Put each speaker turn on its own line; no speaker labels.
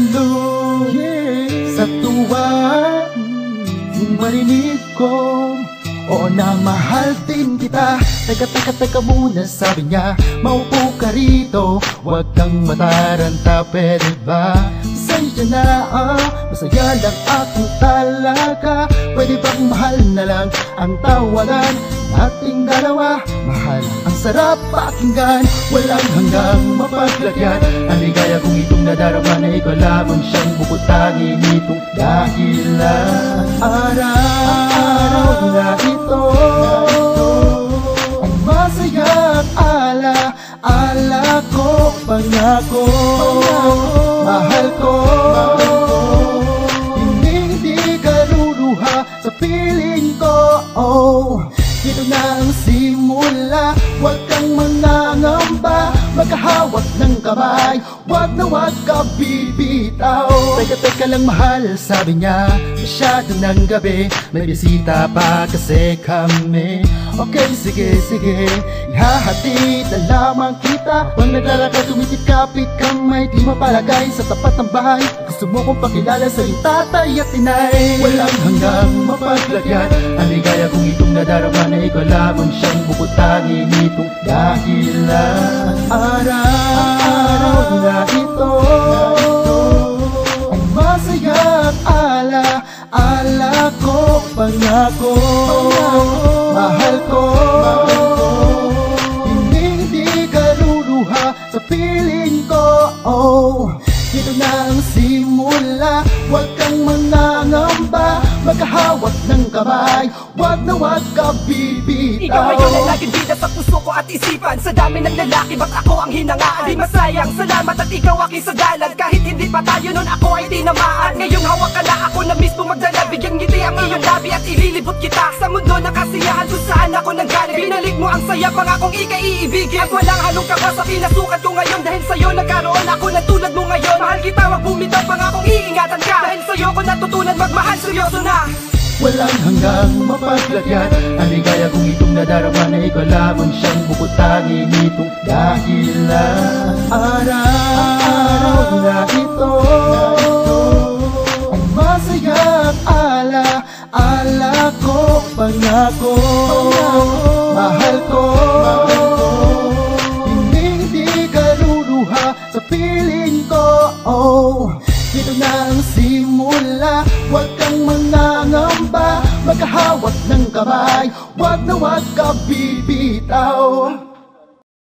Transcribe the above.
halong sa tuwa nung marinig ko, oo na mahal din kita. Teka muna, sabi niya, maupo ka rito, huwag kang mataranta, pwede ba? Masaya na, masaya lang ako talaga. Pwede bang mahal na lang ang tawagan nating dalawa? Mahal, ang sarap pakinggan, walang hanggang mapaglagyan. Ang ligaya kong itong nadarama na ikaw lamang siyang bukod-tangi nitong dahilan. Araw na ito, ang masayang ala ko, pangako, mahal ko. Hindi ka luluha sa piling ko, dito na ang simula, huwag kang mangangamba. Magkahawak ng kamay, huwag na huwag ka bibitaw. Teka lang mahal, sabi niya, masyado ng gabi, may bisita pa kasi kami. Okay, sige, ihahatid na lamang kita. Huwag naglalakad, tumitikapit kamay, di mapalagay sa tapat ng bahay. Gusto mo kong pakilala sa iyong tatay at inay. Walang hanggang mapaglagyan, ang ligaya kong itong nadarama na ikaw lamang siyang bukod-tangi nitong dahilan. Araw na ito, ang masayang ala ko, pangako, mahal ko. Hindi ka luluha sa piling ko, dito na ang simula, huwag kang mangangamba. Magkahawak ng kamay, huwag na huwag ka bibitaw.
Ikaw ngayon ang laging bida sa puso ko at isipan. Sa dami ng lalaki, ba't ako ang hinangaan? Di masayang, salamat at ikaw aking sagalan. Kahit hindi pa tayo nun, ako ay tinamaan. Ngayong hawak ka na, ako na mismo magdala. Bigyang ngiti ang iyong labi at ililibot kita sa mundo ng kasiyahan kung saan ako nanggaling. Binalik mo ang saya, pangakong ikaiibigin. At walang halong kaba sa pinasukat ko ngayon. Dahil sa'yo nagkaroon ako na tulad mo ngayon. Mahal kita, wag bumitaw, pangakong iingatan ka. Dahil sa'yo ko natutunan magmahal, seryoso na.
Walang hanggang mapaglagyan, ang ligaya kong itong nadarama na ikaw lamang siyang bukod-tangi nitong dahilan. Araw na ito, ang masayang ala ko, pangako, mahal ko. Hindi ka luluha sa piling ko, dito na ang simula, huwag kang mangangamba. Magkahawak ng kamay, huwag na huwag ka bibitaw.